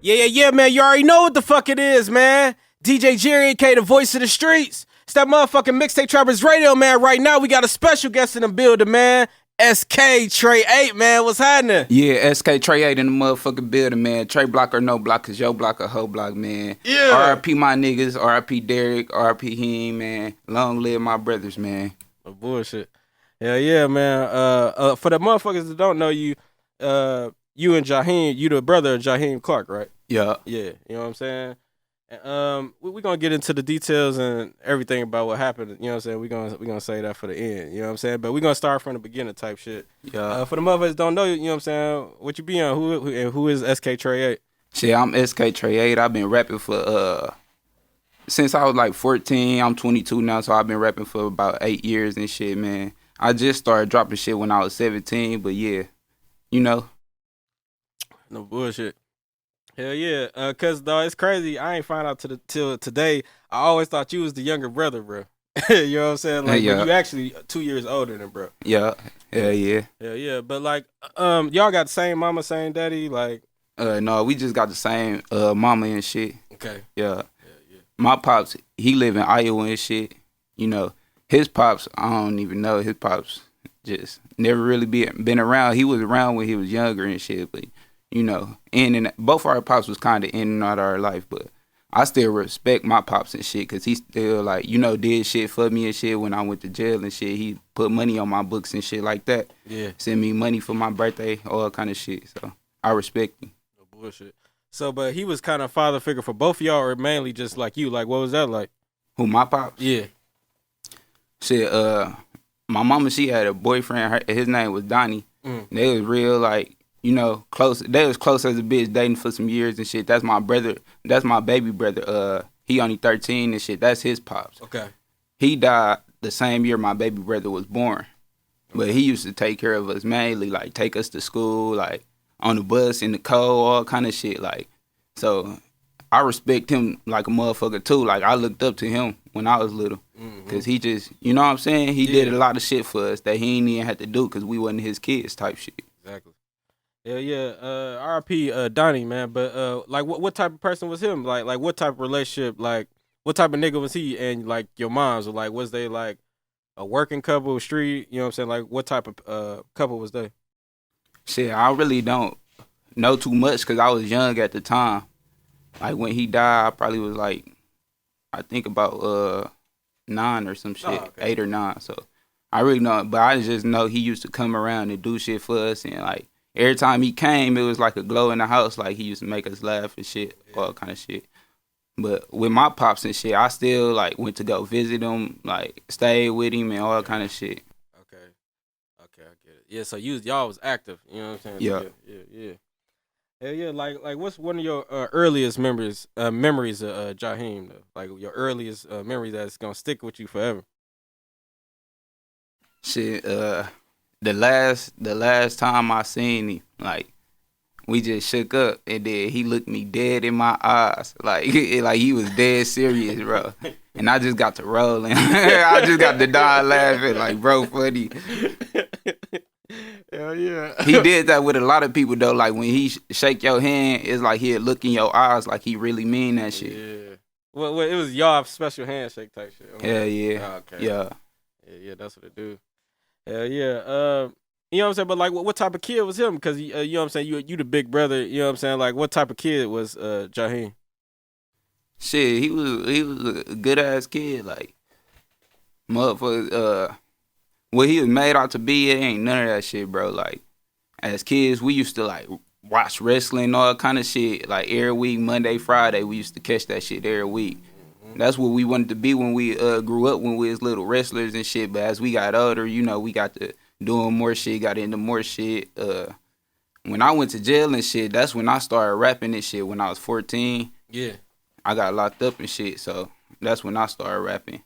Yeah, man. You already know what the fuck it is, man. DJ Jerry, aka the voice of the streets. It's that motherfucking Mixtape Trappers Radio, man. Right now, we got a special guest in the building, man. SkTrey8, man. What's happening? Yeah, SkTrey8 in the motherfucking building, man. Trey block or no block, cause your block a hoe block, man. Yeah. RIP my niggas, RIP Derek, RIP Jaheem, man. Long live my brothers, man. Oh, bullshit. Hell yeah, man. For the motherfuckers that don't know you, you and Jaheem, you the brother of Jaheem Clark, right? Yeah. Yeah, you know what I'm saying? And, we're gonna get into the details and everything about what happened. You know what I'm saying? We're gonna say that for the end. You know what I'm saying? But we're gonna start from the beginning type shit. Yeah. For the motherfuckers that don't know you, know what I'm saying? What you be on? Who is SkTrey8? Shit, I'm SkTrey8. I've been rapping for since I was like 14. I'm 22 now, so I've been rapping for about 8 years and shit, man. I just started dropping shit when I was 17, but yeah, you know. No bullshit. Hell yeah, cause dog, it's crazy. I ain't find out till today. I always thought you was the younger brother, bro. You know what I'm saying? Like, yeah. But you actually 2 years older than bro. Yeah, yeah. Hell yeah, but like, y'all got the same mama, same daddy, like. No, we just got the same mama and shit. Okay. Yeah. My pops, he live in Iowa and shit. You know, his pops, I don't even know. His pops just never really been around. He was around when he was younger and shit, but. You know, both our pops was kind of in and out of our life, but I still respect my pops and shit because he still, like, you know, did shit for me and shit when I went to jail and shit. He put money on my books and shit like that. Yeah. Send me money for my birthday, all kind of shit. So I respect him. No bullshit. So, but he was kind of father figure for both of y'all or mainly just like you? Like, what was that like? Who, my pops? Yeah. Shit, my mama, she had a boyfriend. His name was Donnie. They was real, like, you know, close. They was close as a bitch, dating for some years and shit. That's my brother. That's my baby brother. He only 13 and shit. That's his pops. Okay. He died the same year my baby brother was born. But he used to take care of us mainly, like take us to school, like on the bus, in the cold, all kind of shit. Like, so I respect him like a motherfucker too. Like, I looked up to him when I was little. Because he just, you know what I'm saying? He did a lot of shit for us that he ain't even had to do because we wasn't his kids type shit. Exactly. Yeah. RP Donnie, man. But like, what type of person was him? Like what type of relationship? Like, what type of nigga was he? And like your moms, or like, was they like a working couple, street? You know what I'm saying? Like, what type of couple was they? Shit, I really don't know too much because I was young at the time. Like, when he died, I probably was like, I think about 9 or some shit, 8 or 9. So I really know, but I just know he used to come around and do shit for us, and like. Every time he came, it was like a glow in the house. Like, he used to make us laugh and shit, all kind of shit. But with my pops and shit, I still, like, went to go visit him, like, stayed with him and all kind of shit. Okay, I get it. Yeah, so y'all was active, you know what I'm saying? Yeah. Hell yeah, like what's one of your earliest memories of Jaheem, though? Like, your earliest memory that's gonna stick with you forever? Shit, the last time I seen him, like, we just shook up and then he looked me dead in my eyes, like he was dead serious, bro. And I just got to rolling. I just got to die laughing, like, bro, funny. Hell yeah. He did that with a lot of people though. Like, when he shake your hand, it's like he'd look in your eyes like he really mean that shit. Yeah. Well, it was y'all special handshake type shit. Hell yeah. Oh, okay. Yeah, That's what it do. Hell yeah. You know what I'm saying? But like, what type of kid was him? Because you know what I'm saying, you the big brother. You know what I'm saying? Like, what type of kid was Jaheem? Shit, he was a good ass kid. Like, motherfucker. What he was made out to be, it ain't none of that shit, bro. Like, as kids, we used to like watch wrestling, all kind of shit. Like, every week, Monday, Friday, we used to catch that shit every week. That's what we wanted to be when we grew up, when we was little wrestlers and shit. But as we got older, you know, we got to doing more shit, got into more shit. When I went to jail and shit, that's when I started rapping and shit. When I was 14, yeah, I got locked up and shit. So that's when I started rapping.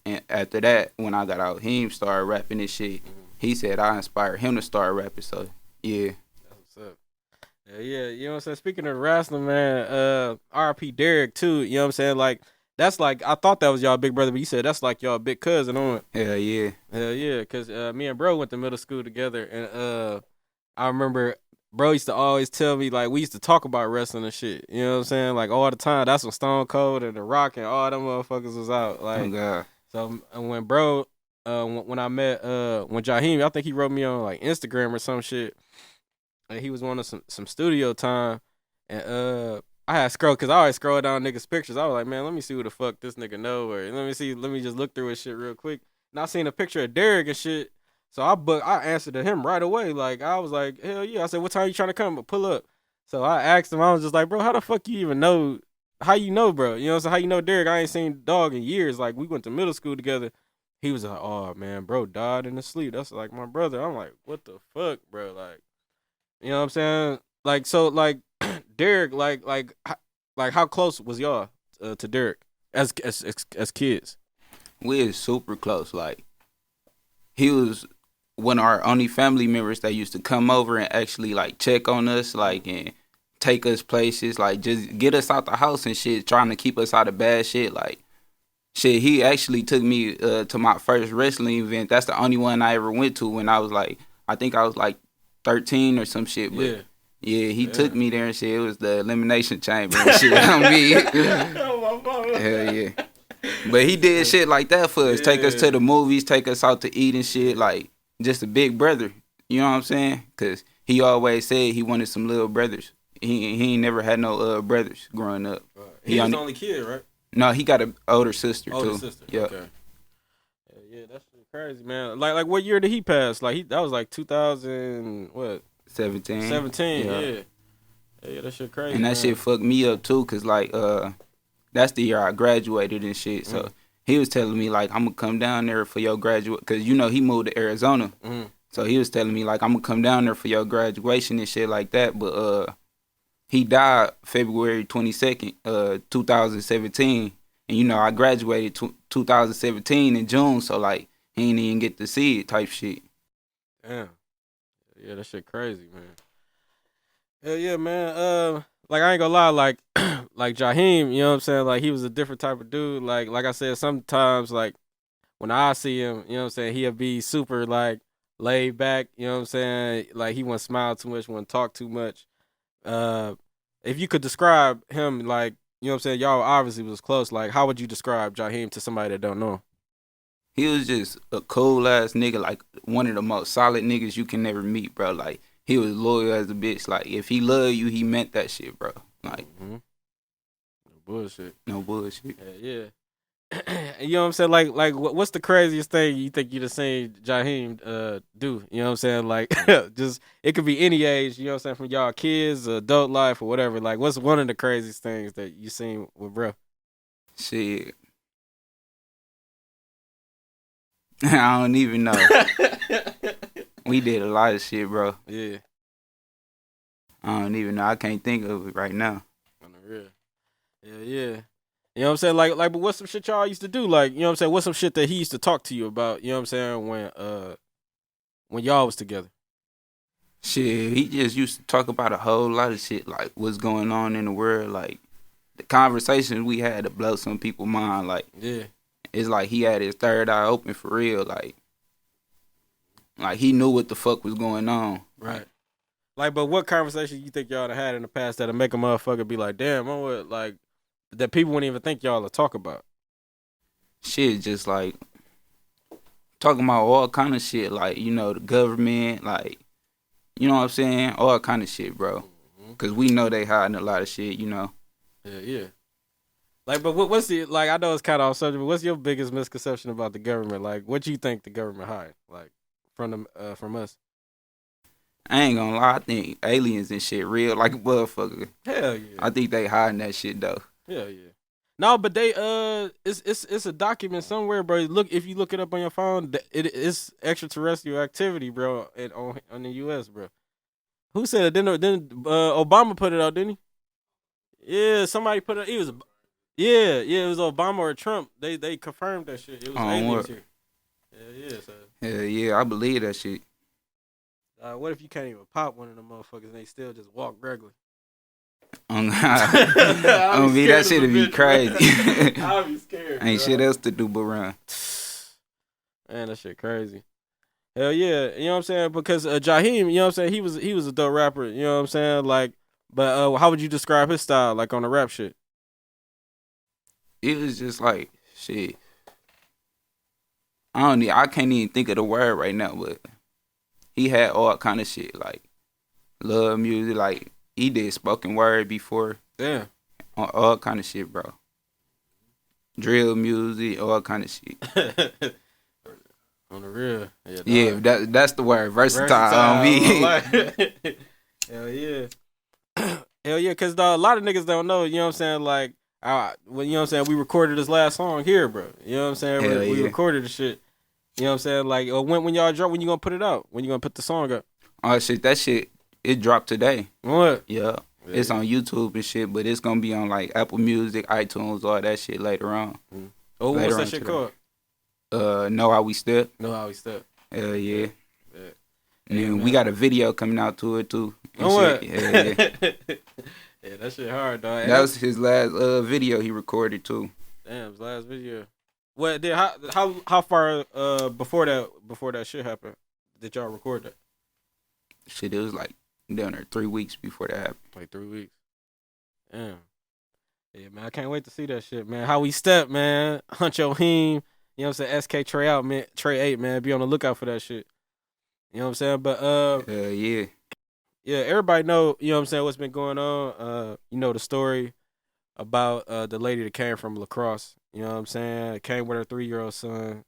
And after that, when I got out, he started rapping and shit. He said I inspired him to start rapping. So yeah. That's what's up. Yeah, you know what I'm saying? Speaking of wrestling, man, RP Derek too. You know what I'm saying? Like, that's like, I thought that was y'all big brother, but you said that's like y'all big cousin on it. Hell yeah. Hell yeah, because me and bro went to middle school together, and I remember bro used to always tell me, like, we used to talk about wrestling and shit. You know what I'm saying? Like, all the time. That's when Stone Cold and The Rock and all them motherfuckers was out. Like, Oh God. so when bro, when I met when Jaheem, I think he wrote me on like Instagram or some shit, and he was wanting some studio time, and I had scrolled because I always scroll down niggas' pictures. I was like, man, let me see who the fuck this nigga know, or let me just look through his shit real quick. And I seen a picture of Derek and shit, so I answered to him right away. Like I was like, hell yeah. I said, what time you trying to come? Pull up. So I asked him. I was just like, bro, how the fuck you even know? How you know, bro? You know what I'm saying? How you know Derek? I ain't seen dog in years. Like we went to middle school together. He was like, oh man, bro died in his sleep. That's like my brother. I'm like, what the fuck, bro? Like, you know what I'm saying? Like so, like Derek, like how close was y'all to Derek as kids? We is super close. Like he was one of our only family members that used to come over and actually like check on us, like and take us places, like just get us out the house and shit, trying to keep us out of bad shit. Like shit, he actually took me to my first wrestling event. That's the only one I ever went to when I was like, I think I was like 13 or some shit. But yeah, he took me there and shit. It was the Elimination Chamber and shit. I mean, hell yeah. But he did shit like that for us. Take us to the movies, take us out to eat and shit. Like, just a big brother. You know what I'm saying? Because he always said he wanted some little brothers. He ain't never had no brothers growing up. He was the only kid, right? No, he got an older sister, too. Older sister, yeah. Okay. Yeah, that's crazy, man. Like what year did he pass? Like, that was like 2000, what? 17. 17, yeah. Yeah, that shit crazy, and that shit fucked me up, too, because, like, that's the year I graduated and shit. So he was telling me, like, I'm going to come down there for your graduate. Because, you know, he moved to Arizona. So he was telling me, like, I'm going to come down there for your graduation and shit like that. But he died February 22nd, 2017. And, you know, I graduated 2017 in June. So, like, he didn't even get to see it type shit. Damn. Yeah, that shit crazy, man. Hell yeah, man. Like I ain't gonna lie, like like Jaheem, you know what I'm saying? Like he was a different type of dude. Like I said, sometimes like when I see him, you know what I'm saying, he'll be super like laid back, you know what I'm saying? Like he wouldn't smile too much, wouldn't talk too much. If you could describe him, like, you know what I'm saying, y'all obviously was close, like how would you describe Jaheem to somebody that don't know him? He was just a cool ass nigga, like one of the most solid niggas you can never meet, bro. Like he was loyal as a bitch. Like if he loved you, he meant that shit, bro. Like no bullshit. No bullshit. Yeah. You know what I'm saying? Like what's the craziest thing you think you'd have seen Jaheem do? You know what I'm saying? Like just it could be any age, you know what I'm saying, from y'all kids, adult life or whatever. Like what's one of the craziest things that you seen with bro? Shit. I don't even know. We did a lot of shit, bro. Yeah. I don't even know. I can't think of it right now. On the real. Yeah. You know what I'm saying? Like, but what's some shit y'all used to do? Like, you know what I'm saying? What's some shit that he used to talk to you about? You know what I'm saying? When y'all was together. Shit, he just used to talk about a whole lot of shit, like what's going on in the world, like the conversations we had to blow some people's mind. Like, yeah, it's like he had his third eye open for real. Like he knew what the fuck was going on. Right. Like, but what conversation you think y'all had in the past that'll make a motherfucker be like, damn, I'm what, like, that people wouldn't even think y'all to talk about? Shit, just like talking about all kind of shit, like, you know, the government, like, you know what I'm saying? All kind of shit, bro. Because we know they hiding a lot of shit, you know. Yeah. Like, but what's the, like, I know it's kind of off subject, but what's your biggest misconception about the government? Like, what do you think the government hide, like, from us? I ain't gonna lie, I think aliens and shit real like a motherfucker. Hell yeah. I think they hiding that shit though. Hell yeah. No, but they it's a document somewhere, bro. Look, if you look it up on your phone, it's extraterrestrial activity, bro, on the U.S., bro. Who said it? Didn't Obama put it out, didn't he? Yeah, somebody put it. It was it was Obama or Trump. They confirmed that shit. It was aliens here. Yeah. So. Hell yeah, I believe that shit. What if you can't even pop one of them motherfuckers and they still just walk regularly? I mean, that shit'd be crazy. I'll be scared. Ain't shit else to do but run. Man, that shit crazy. Hell yeah, you know what I'm saying? Because Jaheem, you know what I'm saying, he was a dope rapper, you know what I'm saying? Like, but how would you describe his style, like on the rap shit? It was just like shit. I can't even think of the word right now, but he had all kind of shit like love music, like he did spoken word before, Damn. all kind of shit, bro. Drill music, all kind of shit. On the real, Yeah, dog. that's the word, versatile on Versatile, me. like, hell yeah. Hell yeah, cause a lot of niggas don't know, you know what I'm saying? Like, when you know what I'm saying, we recorded this last song here, bro. You know what I'm saying? Hell We yeah. recorded the shit. You know what I'm saying? Like, when y'all drop, when you gonna put it out? When you gonna put the song up? Oh shit, that shit it dropped today. What? Yeah. Yeah, It's yeah. on YouTube and shit, but it's gonna be on like Apple Music, iTunes, all that shit later on. Oh, what's Later that on shit today. called? Know How We Step. Know how we step. Hell yeah. Yeah. And Yeah, then we man. got a video coming out to it too. And Oh shit. what? Hell yeah. Yeah, that shit hard, dog. That was his last video he recorded too. Damn, his last video. What did how far before that shit happened did y'all record that? Shit, it was like down there 3 weeks before that happened. Like 3 weeks. Damn. Yeah, man, I can't wait to see that shit, man. How we step, man. Hunt your Jaheem. You know what I'm saying? SkTrey8 man, Trey8, man. Be on the lookout for that shit. You know what I'm saying? But Hell yeah. yeah, everybody know, you know what I'm saying, what's been going on. You know the story about the lady that came from Lacrosse. You know what I'm saying? Came with her 3-year-old son.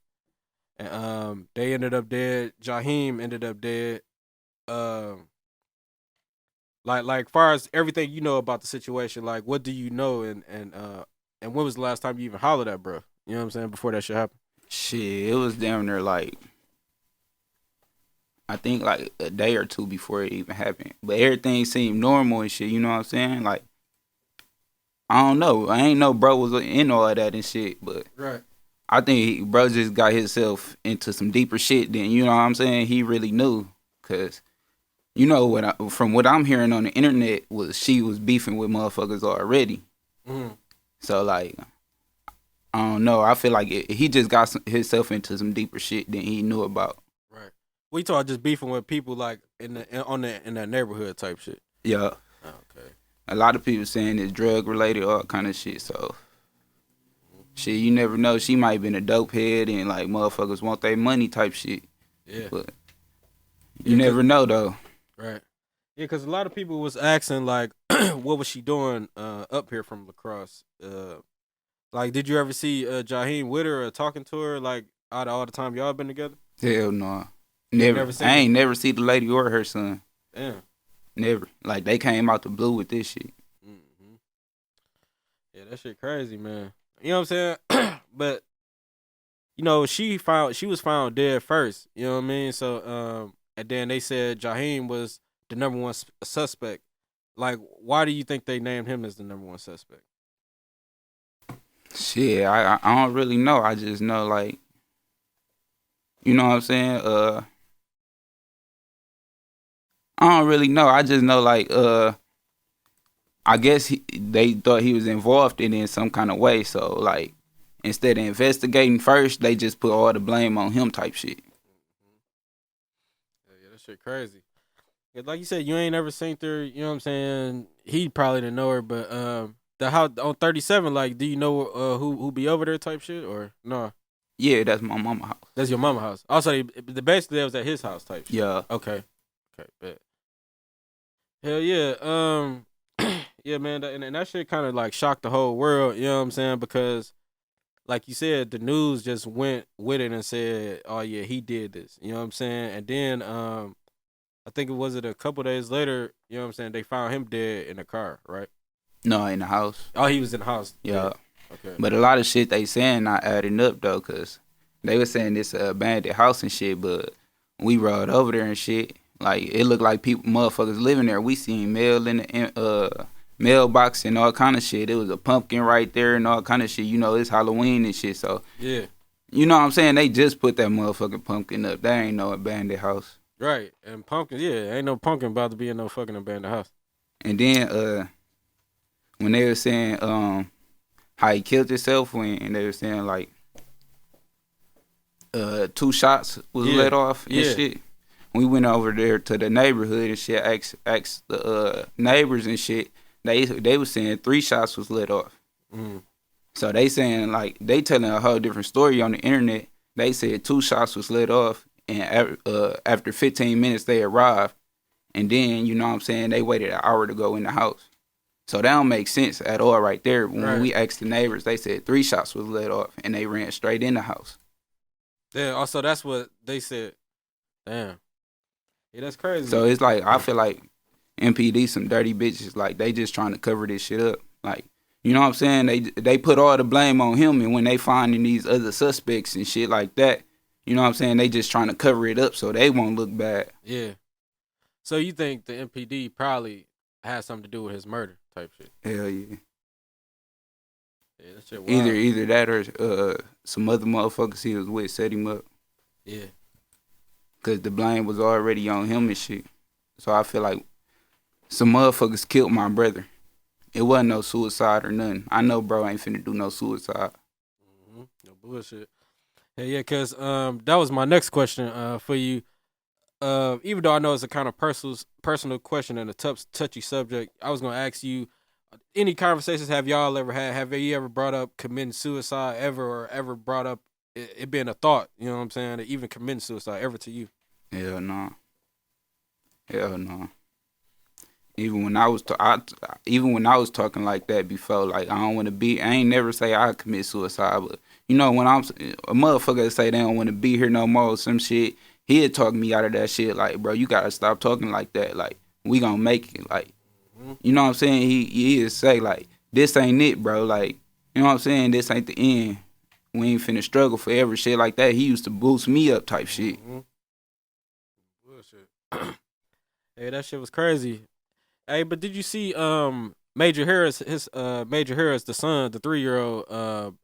And they ended up dead. Jaheem ended up dead. Um like far as everything you know about the situation, like what do you know and when was the last time you even hollered at bro? You know what I'm saying? Before that shit happened. Shit, it was down there like I think like a day or two before it even happened. But everything seemed normal and shit, you know what I'm saying? Like I don't know. I ain't know bro was in all of that and shit, but Right. I think bro just got himself into some deeper shit than, you know what I'm saying, he really knew. Cause you know from what I'm hearing on the internet was she was beefing with motherfuckers already. Mm-hmm. So like I don't know. I feel like he just got himself into some deeper shit than he knew about. Right. We talk just beefing with people like in that neighborhood type shit. Yeah. Okay. A lot of people saying it's drug related, all kind of shit. So, shit, you never know. She might have been a dope head and like motherfuckers want their money type shit. Yeah. But you never know though. Right. Yeah, because a lot of people was asking like, what was she doing up here from Lacrosse? Like, did you ever see Jaheem with her or talking to her like out of all the time y'all been together? Hell no. You ain't Never. never seen I her? ain't never see the lady or her son. Damn. Never. Like they came out the blue with this shit. Mm-hmm. Yeah, that shit crazy, man. You know what I'm saying? But you know, she was found dead first. You know what I mean? So and then they said Jaheem was the number one suspect. Like, why do you think they named him as the number one suspect? Shit, I don't really know. I just know like, you know what I'm saying? I don't really know. I just know like I guess they thought he was involved in some kind of way. So like, instead of investigating first, they just put all the blame on him type shit. Yeah, that shit crazy. Yeah, like you said, you ain't never seen her. You know what I'm saying? He probably didn't know her, but the house on 37. Like, do you know who be over there type shit or no? Yeah, that's my mama house. That's your mama house. Also, the basically that was at his house type shit. Yeah. Okay. Okay. Bet. Hell yeah. Yeah, man. And that shit kind of like shocked the whole world. You know what I'm saying? Because like you said, the news just went with it and said, "Oh yeah, he did this." You know what I'm saying? And then I think it a couple days later. You know what I'm saying? They found him dead in the car, right? No, in the house. Oh, he was in the house. Yeah. Dead. Okay. But a lot of shit they saying not adding up though, cause they were saying this abandoned house and shit, but we rode over there and shit. Like it looked like people, motherfuckers living there. We seen mail in the mailbox and all kind of shit. It was a pumpkin right there and all kind of shit. You know, it's Halloween and shit, so Yeah. you know what I'm saying? They just put that motherfucking pumpkin up. That ain't no abandoned house. Right. And pumpkin, yeah, ain't no pumpkin about to be in no fucking abandoned house. And then when they were saying how he killed himself, when they were saying like 2 shots was let off and shit. We went over there to the neighborhood and shit, asked the neighbors and shit. They was saying 3 shots was let off. So they saying like they telling a whole different story on the internet. They said 2 shots was let off, and after 15 minutes they arrived, and then you know what I'm saying they waited an hour to go in the house. So that don't make sense at all right there. When we asked the neighbors, they said 3 shots was let off, and they ran straight in the house. Yeah. Also, that's what they said. Damn. Yeah, that's crazy. So it's like I feel like MPD some dirty bitches. Like they just trying to cover this shit up. Like you know what I'm saying? They put all the blame on him, and when they finding these other suspects and shit like that, you know what I'm saying? They just trying to cover it up so they won't look bad. Yeah. So you think the MPD probably has something to do with his murder type shit? Hell yeah. Yeah, that shit wild. Either that or some other motherfuckers he was with set him up. Yeah. Cause the blame was already on him and shit. So I feel like some motherfuckers killed my brother. It wasn't no suicide or nothing. I know bro ain't finna do no suicide. No bullshit. Yeah, cause that was my next question for you. Even though I know it's a kind of personal question and a touchy subject, I was gonna ask you, any conversations have y'all ever had? Have you ever brought up committing suicide or ever brought up it being a thought? You know what I'm saying? Even committing suicide ever to you? Hell no. Hell no. Even when I was talking like that before, like I don't want to be. I ain't never say I commit suicide, but you know when I'm a motherfucker say they don't want to be here no more or some shit, he'd talk me out of that shit. Like bro, you gotta stop talking like that. Like we gonna make it. Like you know what I'm saying? He'd say like this ain't it, bro. Like you know what I'm saying? This ain't the end. We ain't finna struggle forever. Shit like that. He used to boost me up type shit. Bullshit. Hey, that shit was crazy. Hey, but did you see Major Harris, Major Harris, the son, the 3-year-old,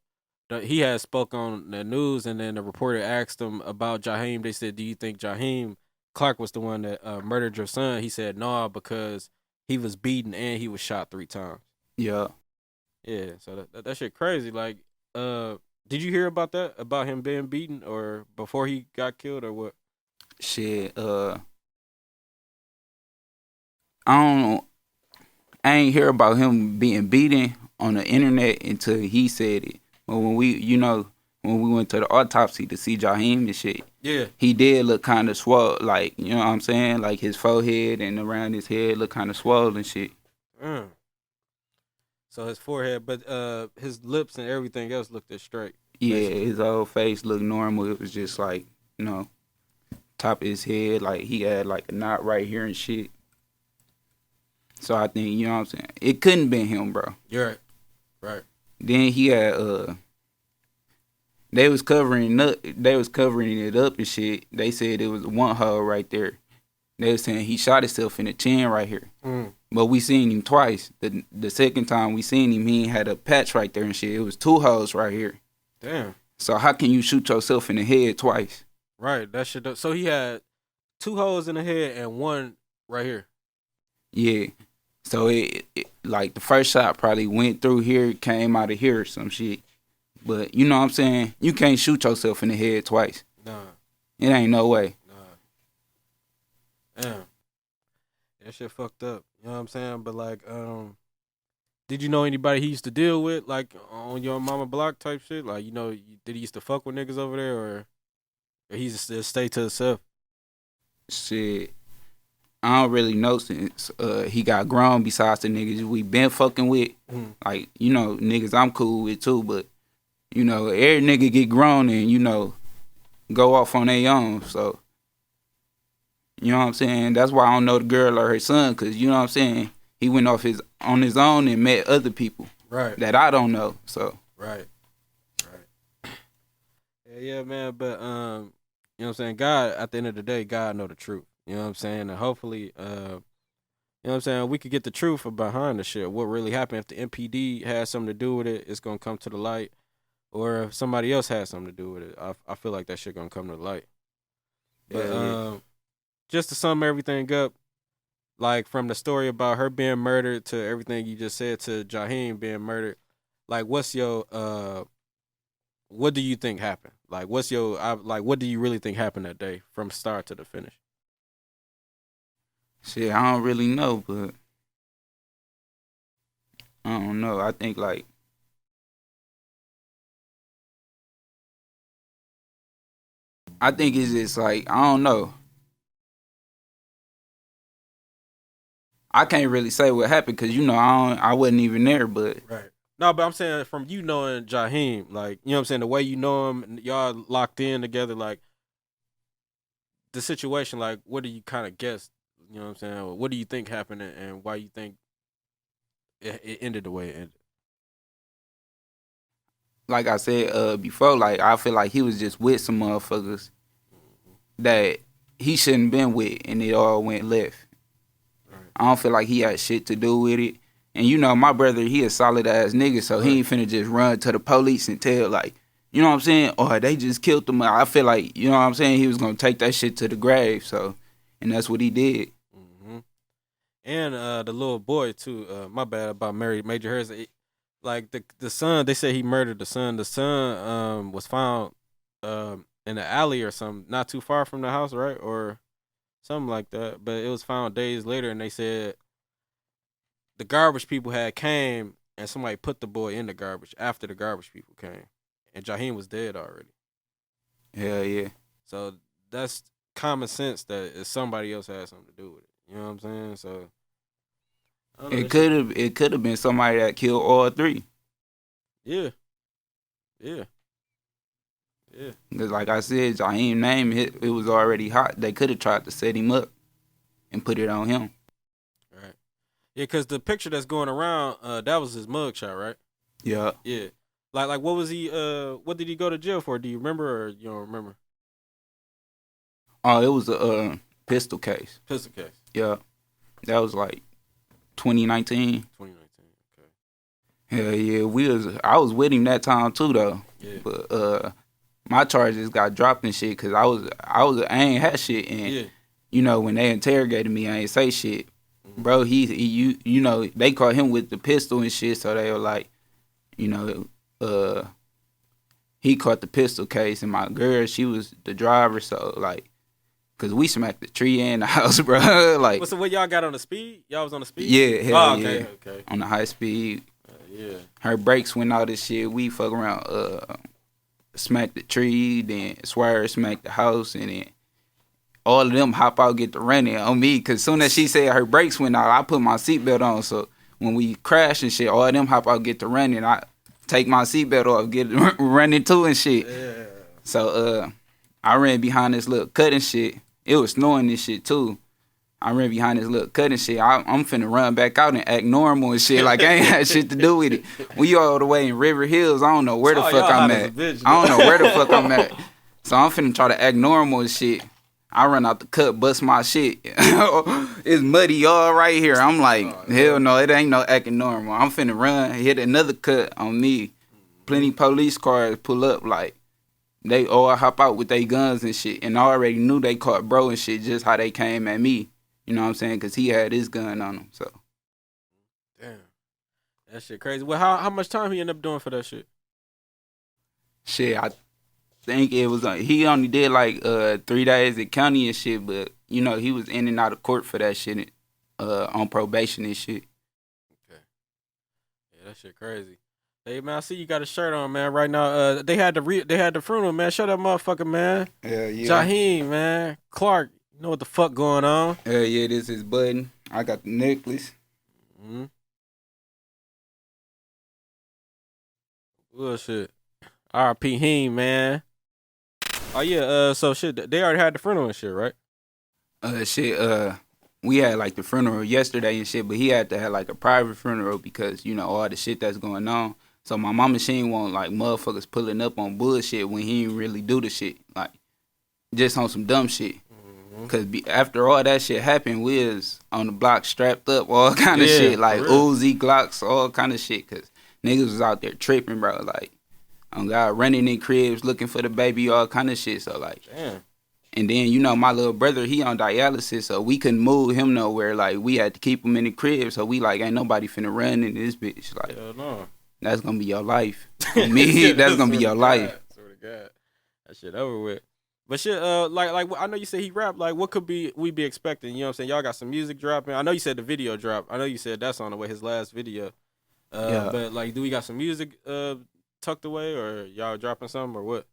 he had spoke on the news, and then the reporter asked him about Jaheem. They said, do you think Jaheem Clark was the one that murdered your son? He said, no, because he was beaten and he was shot 3 times. Yeah. Yeah, so that shit crazy. Like, did you hear about that? About him being beaten or before he got killed or what? Shit, I ain't hear about him being beaten on the internet until he said it. But when we went to the autopsy to see Jaheem and shit, yeah, he did look kind of swole. Like, you know what I'm saying? Like his forehead and around his head look kind of swollen and shit. So his forehead, but his lips and everything else looked straight. Yeah, basically. his whole face looked normal. It was just like, you know, top of his head, like he had like a knot right here and shit. So I think, you know what I'm saying? It couldn't been him, bro. You're right. Right. Then he had they was covering it up and shit. They said it was one hole right there. They was saying he shot himself in the chin right here. But we seen him twice. The second time we seen him, he had a patch right there and shit. It was 2 holes right here. Damn. So how can you shoot yourself in the head twice? Right. That shit. So he had 2 holes in the head and 1 right here. Yeah. So it like the first shot probably went through here, came out of here or some shit. But you know what I'm saying? You can't shoot yourself in the head twice. Nah. It ain't no way. Nah. Damn. That shit fucked up. You know what I'm saying? But like, did you know anybody he used to deal with, like on your mama block type shit? Like, you know, did he used to fuck with niggas over there, or he just stay to himself? Shit. I don't really know since he got grown besides the niggas we been fucking with. Like, you know, niggas I'm cool with too, but, you know, every nigga get grown and, you know, go off on their own. So, you know what I'm saying? That's why I don't know the girl or her son, because, you know what I'm saying? He went off on his own and met other people. Right. That I don't know, so. Right. Yeah, man, but, you know what I'm saying? God, at the end of the day, God know the truth. You know what I'm saying? And hopefully, you know what I'm saying, we could get the truth behind the shit. What really happened. If the MPD has something to do with it, it's going to come to the light. Or if somebody else has something to do with it, I feel like that shit going to come to the light. But just to sum everything up, like from the story about her being murdered to everything you just said to Jaheem being murdered, like what's your what do you think happened? Like, what's your what do you really think happened that day from start to the finish? Shit, I don't really know, but I don't know. I think like it's just like I don't know. I can't really say what happened because I wasn't even there, but Right. No, but I'm saying from you knowing Jaheem, like, you know what I'm saying, the way you know him, and y'all locked in together, like the situation, like what do you kind of guess? You know what I'm saying? Or what do you think happened, and why you think it ended the way it ended? like I said before, like I feel like he was just with some motherfuckers that he shouldn't been with, and it all went left. Right. I don't feel like he had shit to do with it. And my brother, he a solid ass nigga, so he ain't finna just run to the police and tell like, you know what I'm saying? Or they just killed him. I feel like, you know what I'm saying? He was gonna take that shit to the grave. So, and that's what he did. Mm-hmm. And the little boy too. My bad about Major Harris. Like the son, they said he murdered the son. The son was found in the alley or something, not too far from the house, right? Or something like that. But it was found days later, and they said the garbage people had came and somebody put the boy in the garbage after the garbage people came, and Jaheem was dead already. Hell yeah. So that's common sense that somebody else had something to do with it. You know what I'm saying? So I don't know, It could have been somebody that killed all three. Yeah. Yeah. Cause like I said, Jaheem name it was already hot. They could have tried to set him up and put it on him. Right. Yeah, because the picture that's going around, that was his mugshot, right? Yeah. Yeah. Like what was he? What did he go to jail for? Do you remember or you don't remember? Oh, it was a pistol case. Pistol case. Yeah. That was like 2019. 2019. Okay. Hell yeah, I was with him that time too though. Yeah. But my charges got dropped and shit because I ain't had shit, and when they interrogated me, I ain't say shit. Mm-hmm. Bro, he they caught him with the pistol and shit, so they were like, he caught the pistol case, and my girl, she was the driver, so like, cause we smacked the tree in the house, bro. Like, so what y'all got on the speed? Y'all was on the speed? Yeah, hell okay, yeah. Okay. On the high speed. Yeah. Her brakes went out and shit. We fuck around, smacked the tree, then swear smacked the house, and then all of them hop out, get to running on me. Cause soon as she said her brakes went out, I put my seatbelt on. So when we crash and shit, all of them hop out, get to running. I take my seatbelt off, get running too and shit. Yeah. So I ran behind this little cut and shit. It was snowing and shit too. I ran behind this little cut and shit. I'm finna run back out and act normal and shit. Like I ain't had shit to do with it. We all the way in River Hills. I don't know where the fuck I'm at. I don't know where the fuck I'm at. So I'm finna try to act normal and shit. I run out the cut, bust my shit. It's muddy all right here. I'm like, hell no, it ain't no acting normal. I'm finna run, hit another cut on me. Plenty police cars pull up, like, they all hop out with their guns and shit. And I already knew they caught bro and shit, just how they came at me. You know what I'm saying? Because he had his gun on him, so. Damn. That shit crazy. Well, how much time he ended up doing for that shit? Shit, I think it was, he only did like 3 days at county and shit, but, he was in and out of court for that shit on probation and shit. Okay. Yeah, that shit crazy. Hey man, I see you got a shirt on, man. Right now, they had the funeral, man. Show that motherfucker, man. Yeah. Jaheem, man. Clark, you know what the fuck going on? Yeah, this is button. I got the necklace. Mm-hmm. Bullshit. R.I.P. Heem, man. Oh yeah. So shit, they already had the funeral and shit, right? We had like the funeral yesterday and shit, but he had to have like a private funeral because all the shit that's going on. So my mama, she ain't want like motherfuckers pulling up on bullshit when he didn't really do the shit, like just on some dumb shit. Mm-hmm. Cause after all that shit happened, we was on the block strapped up, all kind of shit, like Uzi, Glocks, all kind of shit. Cause niggas was out there tripping, bro. Like, God, running in cribs looking for the baby, all kind of shit. So like, damn. And then, my little brother, he on dialysis, so we couldn't move him nowhere. Like, we had to keep him in the crib, so we like, ain't nobody finna run in this bitch. Like, hell no. That's gonna be your life. For me, that's gonna be your life. God, that shit over with. But shit, like I know you said he rap. Like, what could we be expecting? You know what I'm saying? Y'all got some music dropping. I know you said the video drop. I know you said that's on the way. His last video. Yeah. But like, do we got some music tucked away, or y'all dropping something, or what?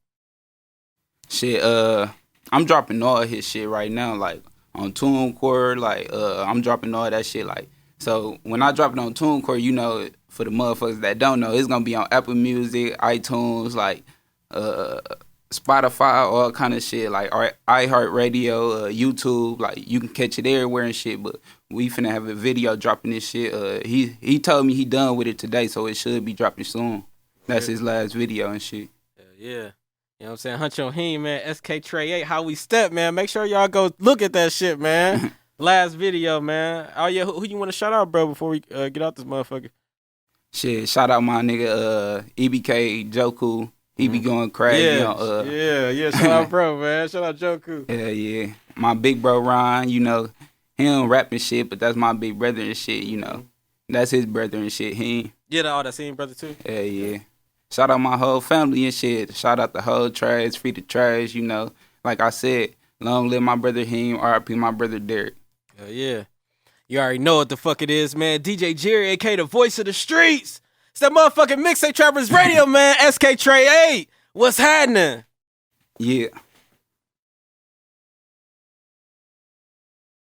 Shit, I'm dropping all his shit right now, like on TuneCore, like I'm dropping all that shit, like. So when I drop it on TuneCore, you know, for the motherfuckers that don't know, it's gonna be on Apple Music, iTunes, like Spotify, all kind of shit, like iHeartRadio, YouTube, like you can catch it everywhere and shit. But we finna have a video dropping this shit. He told me he done with it today, so it should be dropping soon. That's his last video and shit. Yeah. You know what I'm saying? Hunt Jaheem, man. SkTrey8, How We Step, man. Make sure y'all go look at that shit, man. Last video, man. Oh, yeah. Who you want to shout out, bro, before we get out this motherfucker? Shit, shout out my nigga EBK Joku. He be going crazy. Yeah. Shout out, bro, man. Shout out Joku. Yeah. My big bro Ron, you know, he don't rapping shit, but that's my big brother and shit, you know. That's his brother and shit. Yeah, that same brother, too? Yeah. Shout out my whole family and shit. Shout out the whole trash, free the trash, you know. Like I said, long live my brother Jaheem, RIP my brother Derek. Yeah. You already know what the fuck it is, man. DJ Jerry, a.k.a. the voice of the streets. It's that motherfucking Mixtape Trappers Radio, man. SkTrey8. What's happening? Yeah.